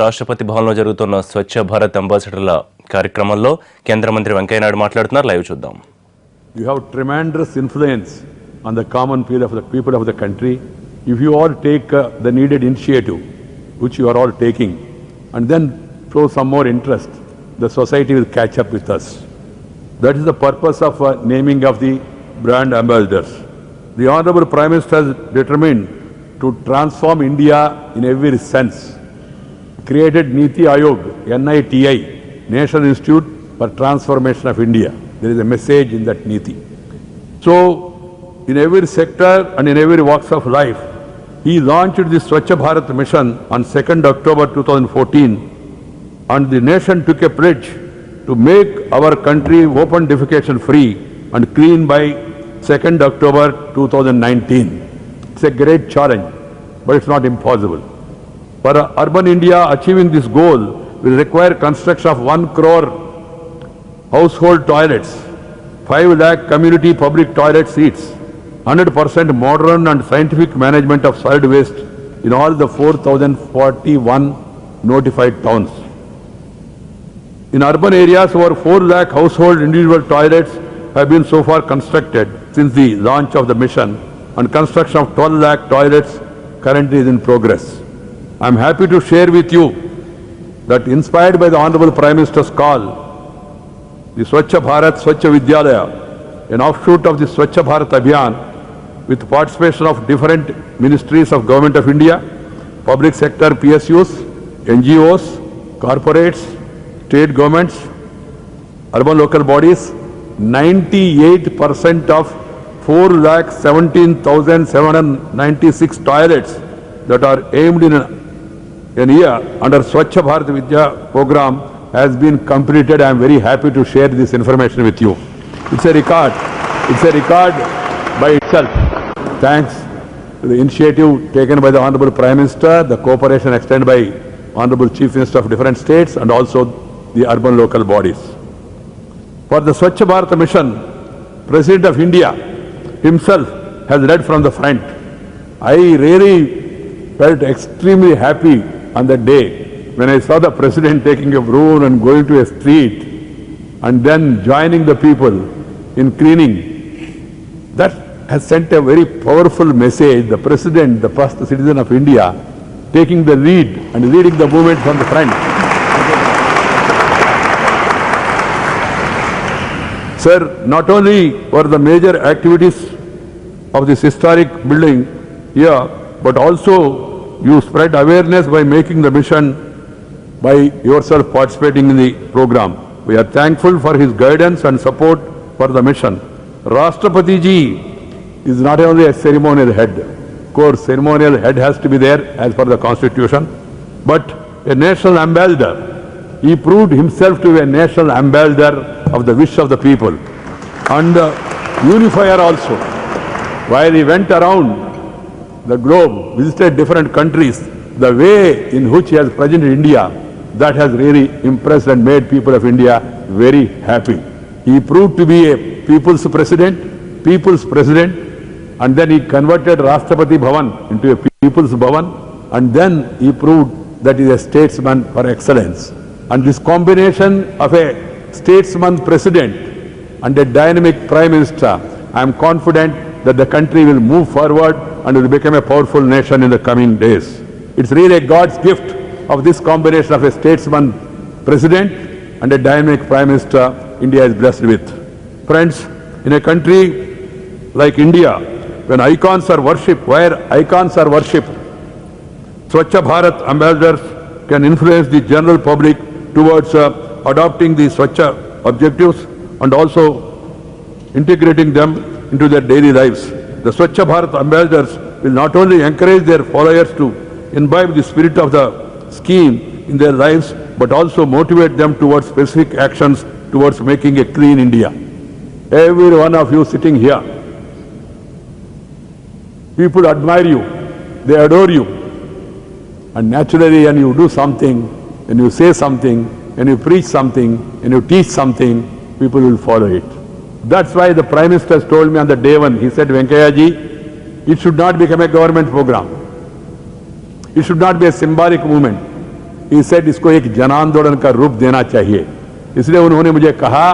రాష్ట్రపతి భవన్లో జరుగుతున్న స్వచ్ఛ భారత్ అంబాసిడర్ల కార్యక్రమంలో కేంద్ర మంత్రి వెంకయ్య నాయుడు మాట్లాడుతున్నారు. లైవ్ చూద్దాం. You have tremendous influence on the common people of the country. If you all take the needed initiative, which you are all taking, and then show some more interest, the society will catch up with us. That is the purpose of naming of the brand ambassadors. The Honorable Prime Minister is determined to transform India in every sense. Created Niti Ayog, NITI, National Institute for Transformation of India. There is a message in that Niti. So, in every sector and in every walks of life, he launched the Swachh Bharat mission on 2nd October 2014, and the nation took a pledge to make our country open defecation free and clean by 2nd October 2019. It's a great challenge, but it's not impossible. For urban India, achieving this goal will require construction of 1 crore household toilets, 5 lakh community public toilet seats, 100% modern and scientific management of solid waste in all the 4,041 notified towns. In urban areas, over 4 lakh household individual toilets have been so far constructed since the launch of the mission, and construction of 12 lakh toilets currently is in progress. I am happy to share with you that, inspired by the Honorable Prime Minister's call, the Swachh Bharat Swachh Vidyalaya, an offshoot of the Swachh Bharat Abhiyan, with participation of different ministries of Government of India, public sector PSUs, NGOs, corporates, state governments, urban local bodies, 98% of 4,17,796 toilets that are aimed in a year under Swachh Bharat Vidya program has been completed. I am very happy to share this information with you. It's a record. It's a record by itself. Thanks to the initiative taken by the Honorable Prime Minister, the cooperation extended by Honorable Chief Minister of different states, and also the urban local bodies. For the Swachh Bharat mission, President of India himself has led from the front. I really felt extremely happy on that day when I saw the President taking a broom and going to a street and then joining the people in cleaning. That has sent a very powerful message. The President, the first citizen of India, taking the lead and leading the movement from the front. Sir, not only were the major activities of this historic building here, but also you spread awareness by making the mission, by yourself participating in the program. We are thankful for his guidance and support for the mission. Rashtrapati ji is not only a ceremonial head. Of course, ceremonial head has to be there as per the constitution, but a national ambassador. He proved himself to be a national ambassador of the wish of the people and unifier also. While he went around the globe, visited different countries, the way in which he has presented India, that has really impressed and made people of India very happy. He proved to be a people's president, and then he converted Rashtrapati Bhavan into a people's Bhavan, and then he proved that he is a statesman for excellence. And this combination of a statesman president and a dynamic prime minister, I am confident that the country will move forward and will become a powerful nation in the coming days. It's really a God's gift of this combination of a statesman president and a dynamic prime minister India is blessed with. Friends, in a country like India, when icons are worshipped, Swachh Bharat ambassadors can influence the general public towards adopting the Swachh objectives and also integrating them into their daily lives. The Swachh Bharat ambassadors will not only encourage their followers to imbibe the spirit of the scheme in their lives, but also motivate them towards specific actions towards making a clean India. Every one of you sitting here, people admire you, they adore you, and naturally when you do something, when you say something, when you preach something, when you teach something, people will follow it. That's why the Prime Minister told me on the day one, he said, Venkaiah ji, it should not become a government program. It should not be a symbolic movement. He said इसको एक जन आंदोलन का रूप देना चाहिए। इसलिए उन्होंने मुझे कहा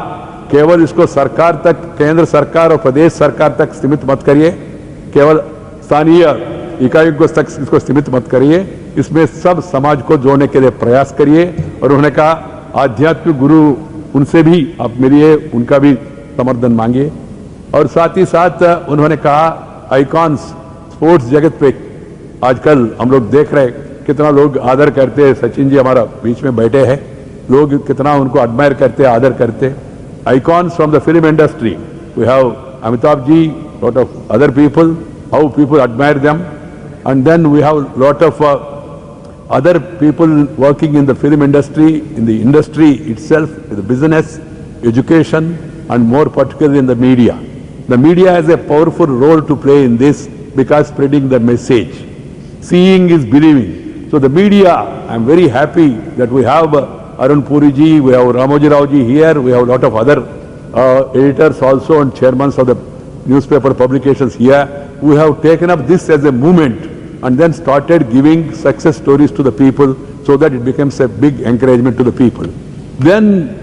केवल इसको सरकार तक, केंद्र सरकार और प्रदेश सरकार तक सीमित मत करिए, केवल स्थानीय इकाइयों तक इसको सीमित मत करिए, इसमें सब समाज को जोड़ने के लिए प्रयास करिए। और उन्होंने कहा आध्यात्मिक गुरु उनसे भी आप मिलिए, उनका भी समर्थन मांगिए। और साथ ही साथ उन्होंने कहा आइकॉन्स स्पोर्ट्स जगत पे आजकल हम लोग देख रहे कितना लोग आदर करते हैं। सचिन जी हमारा बीच में बैठे हैं, लोग कितना उनको एडमायर करते हैं, आदर करते हैं। Icons from the film industry, we have Amitabh ji, lot of other people, how people admire them, and then we have lot of other people working in the film industry, in the industry itself, in the business, education, and more particularly in the media. The media has a powerful role to play in this because spreading the message. Seeing is believing. So the media, I am very happy that we have Arun Puri ji, we have Ramoji Rao ji here, we have a lot of other editors also and chairmen of the newspaper publications here. We have taken up this as a movement and then started giving success stories to the people so that it becomes a big encouragement to the people. Then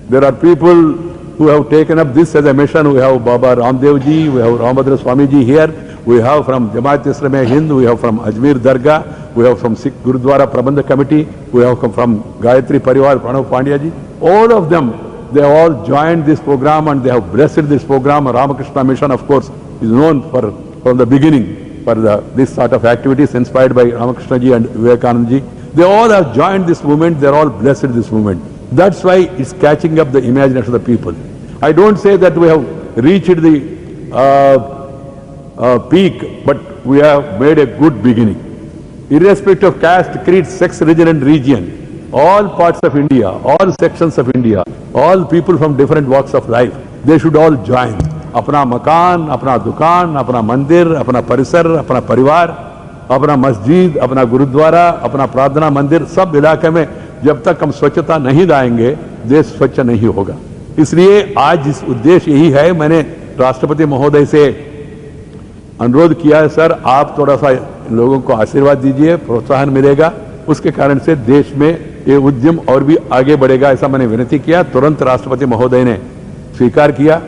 there are people who have taken up this as a mission. We have Baba Ramdev ji, we have Ramabhadra Swami ji here, we have from Jamaat Islami Hind, we have from Ajmer Dargah, we have from Sikh Gurudwara Prabandha Committee, we have come from Gayatri Parivar Pranav Pandya ji. All of them, they have all joined this program and they have blessed this program. Ramakrishna Mission, of course, is known from the beginning for this sort of activities inspired by Ramakrishna ji and Vivekananda ji. They all have joined this movement, they are all blessed this movement. That's why it's catching up the imagination of the people. I don't say that we have reached the peak, but we have made a good beginning. Irrespective of caste, creed, sex, religion and region, all parts of India, all sections of India, all people from different walks of life, they should all join. अपना मकान, अपना दुकान, अपना मंदिर, अपना परिसर, अपना परिवार, अपना मस्जिद, अपना गुरुद्वारा, अपना प्रार्थना मंदिर, सब इलाके में जब तक हम स्वच्छता नहीं लाएंगे देश स्वच्छ नहीं होगा। इसलिए आज इस उद्देश्य यही है। मैंने राष्ट्रपति महोदय से अनुरोध किया है, सर आप थोड़ा सा लोगों को आशीर्वाद दीजिए, प्रोत्साहन मिलेगा, उसके कारण से देश में ये उद्यम और भी आगे बढ़ेगा, ऐसा मैंने विनती किया। तुरंत राष्ट्रपति महोदय ने स्वीकार किया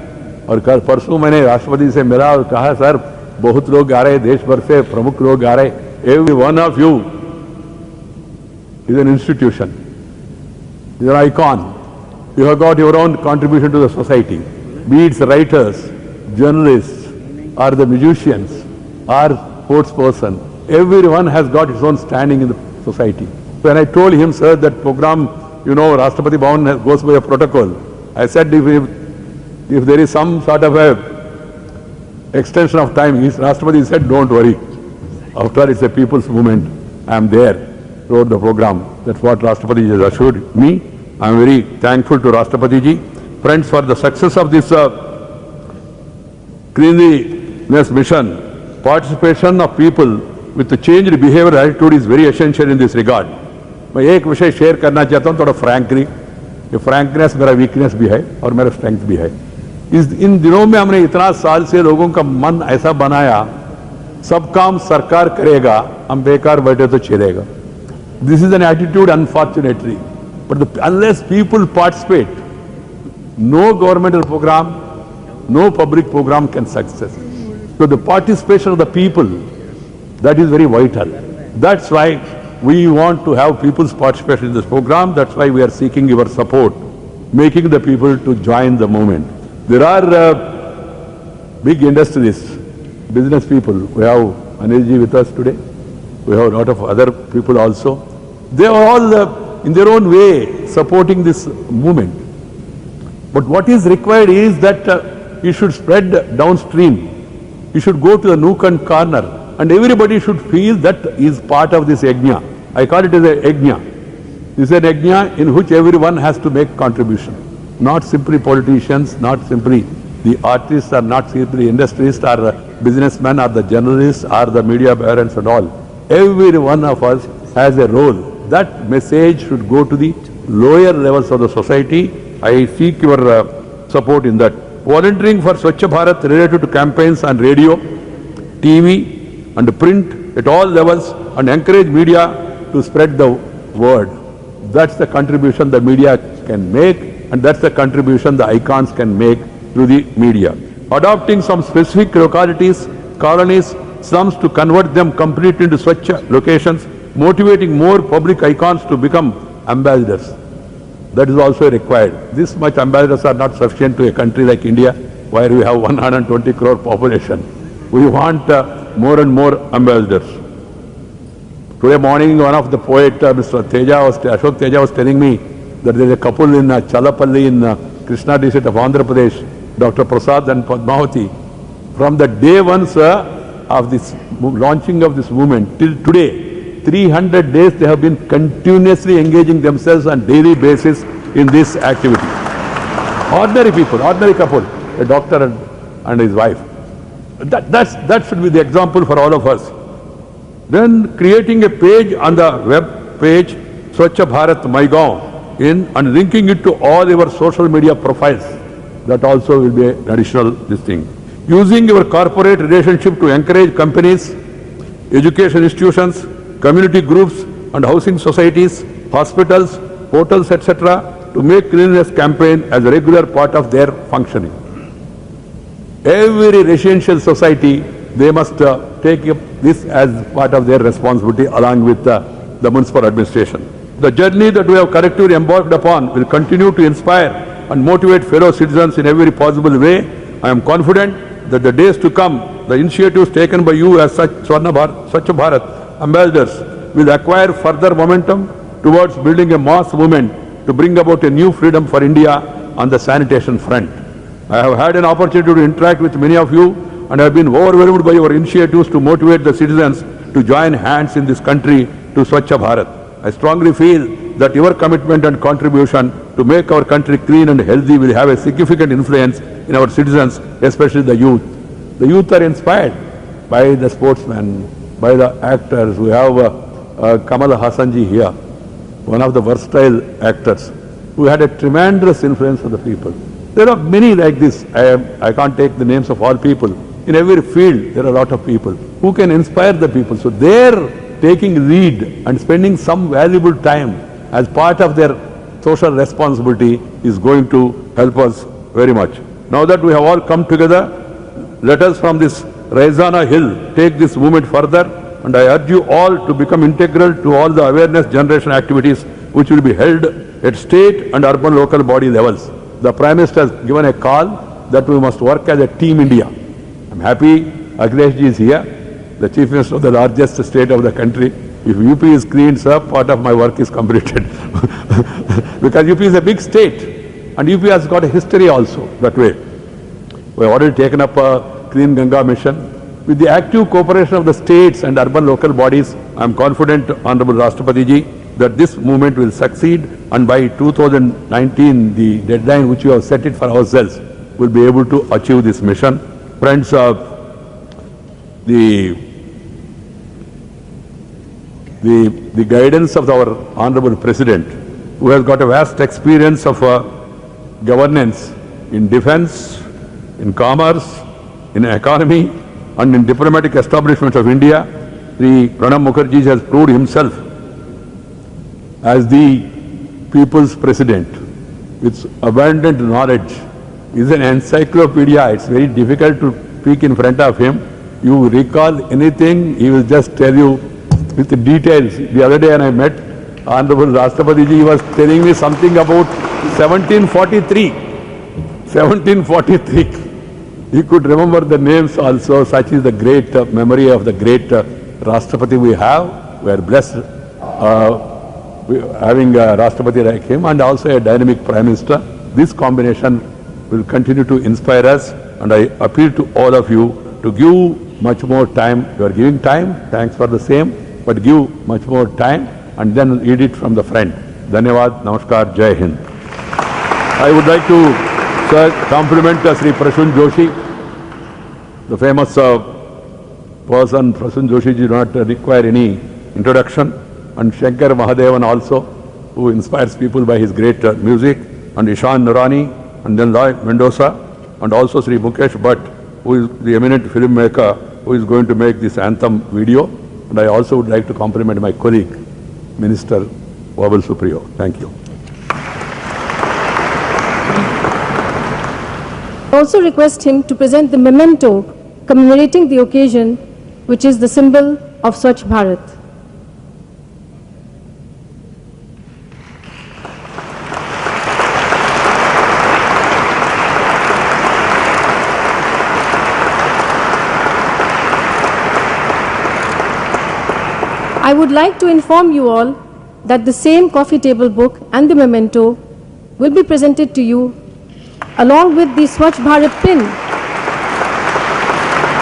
और कल परसों मैंने राष्ट्रपति से मिला और कहा सर बहुत लोग आ रहे, देश भर से प्रमुख लोग आ रहे, every one of you is an institution, is an icon, you have got your own contribution to the society, be its writers, journalist और द म्यूजिशियंस और sports person, everyone has got its own standing in the society. When I told him, sir, that program, you know, Rashtrapati Bhavan goes by a protocol. I said, if there is some sort of a extension of time, Rashtrapati said, don't worry. After all, it's a people's movement. I am there throughout the program. That's what Rashtrapati has assured me. I am very thankful to Rashtrapati ji. Friends, for the success of this cleanliness mission, participation of people with the changed behavior attitude is very essential in this regard. मैं एक विषय share करना चाहता हूँ थोड़ा frankly. ये frankness मेरा weakness भी है और मेरा स्ट्रेंथ भी है। इन दिनों में हमने इतना साल से लोगों का मन ऐसा बनाया, सब काम सरकार करेगा, हम बेकार बैठे तो चलेगा। This is an attitude unfortunately, but unless people participate, no governmental programme, no public programme can success. So the participation of the people, that is very vital. That's why we want to have people's participation in this program. That's why we are seeking your support, making the people to join the movement. There are big industries, business people. We have Anilji with us today. We have a lot of other people also. They are all in their own way supporting this movement. But what is required is that you should spread downstream. You should go to the nook and corner, and everybody should feel that is part of this yajna. I call it as a yajna. This is an yajna in which everyone has to make contribution. Not simply politicians, not simply the artists, or not simply industrialists, or the businessmen, or the journalists, or the media parents and all. Every one of us has a role. That message should go to the lower levels of the society. I seek your support in that. Volunteering for Swachh Bharat related to campaigns on radio, TV and print at all levels, and encourage media to spread the word. That's the contribution the media can make, and that's the contribution the icons can make through the media. Adopting some specific localities, colonies, slums to convert them completely into Swachh locations, motivating more public icons to become ambassadors. That is also required. This much ambassadors are not sufficient to a country like India, where we have 120 crore population. We want more and more ambassadors. Today morning, one of the poet, Mr. Ashok Teja was telling me that there is a couple in Chalapalli in Krishna district of Andhra Pradesh, Dr. Prasad and Padmavati. From the day one, sir, of this launching of this movement till today, 300 days they have been continuously engaging themselves on daily basis in this activity. Ordinary people, ordinary couple, a doctor and his wife. That should be the example for all of us. Then creating a page on the web page, Swachh Bharat MyGov, and linking it to all your social media profiles. That also will be an additional this thing. Using your corporate relationship to encourage companies, education institutions, community groups and housing societies, hospitals, portals, etc. to make cleanliness campaign as a regular part of their functioning. Every residential society, they must take up this as part of their responsibility along with the municipal administration. The journey that we have collectively embarked upon will continue to inspire and motivate fellow citizens in every possible way. I am confident that the days to come, the initiatives taken by you as such Swachh Bharat ambassadors will acquire further momentum towards building a mass movement to bring about a new freedom for India on the sanitation front. I have had an opportunity to interact with many of you and have been overwhelmed by your initiatives to motivate the citizens to join hands in this country to Swachh Bharat. I strongly feel that your commitment and contribution to make our country clean and healthy will have a significant influence in our citizens, especially the youth. The youth are inspired by the sportsmen, by the actors. We have Kamal Hassanji here, one of the versatile actors, who had a tremendous influence on the people. There are many like this. I can't take the names of all people. In every field, there are a lot of people who can inspire the people. So their taking lead and spending some valuable time as part of their social responsibility is going to help us very much. Now that we have all come together, let us from this Rachana hill take this movement further, and I urge you all to become integral to all the awareness generation activities which will be held at state and urban local body levels. The Prime Minister has given a call that we must work as a team India. I'm happy Akhileshji is here, the Chief Minister of the largest state of the country. If UP is cleaned, sir, part of my work is completed. Because UP is a big state and UP has got a history also that way. We have already taken up a Clean Ganga mission. With the active cooperation of the states and urban local bodies, I am confident, Honorable Rashtrapati Ji, that this movement will succeed, and by 2019, the deadline which we have set it for ourselves, will be able to achieve this mission. Friends, the guidance of our Honorable President, who has got a vast experience of governance in defense, in commerce, in economy, and in diplomatic establishments of India, Sri Pranab Mukherjee has proved himself as the people's president with abundant knowledge. He is an encyclopedia. It's very difficult to speak in front of him. You recall anything, he will just tell you with the details. The other day when I met Honorable Rashtrapati Ji, he was telling me something about 1743. 1743. He could remember the names also. Such is the great memory of the great Rashtrapati we have. We are blessed having a Rashtrapati like him and also a dynamic Prime Minister. This combination will continue to inspire us, and I appeal to all of you to give much more time. You are giving time, thanks for the same, but give much more time and then lead it from the front. Dhanyavad, Namaskar, Jai Hind. I would like to compliment Sri Prasun Joshi, the famous person. Prasun Joshi did not require any introduction, and Shankar Mahadevan also, who inspires people by his great music, and Ishan Nurani, and then Roy Mendoza, and also Sri Mukesh Bhatt, who is the eminent filmmaker, who is going to make this anthem video. And I also would like to compliment my colleague, Minister Vobal Superior. Thank you. I also request him to present the memento commemorating the occasion, which is the symbol of Swachh Bharat. I would like to inform you all that the same coffee table book and the memento will be presented to you along with the Swachh Bharat pin,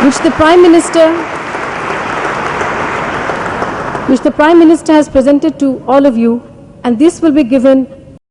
which the Prime Minister has presented to all of you, and this will be given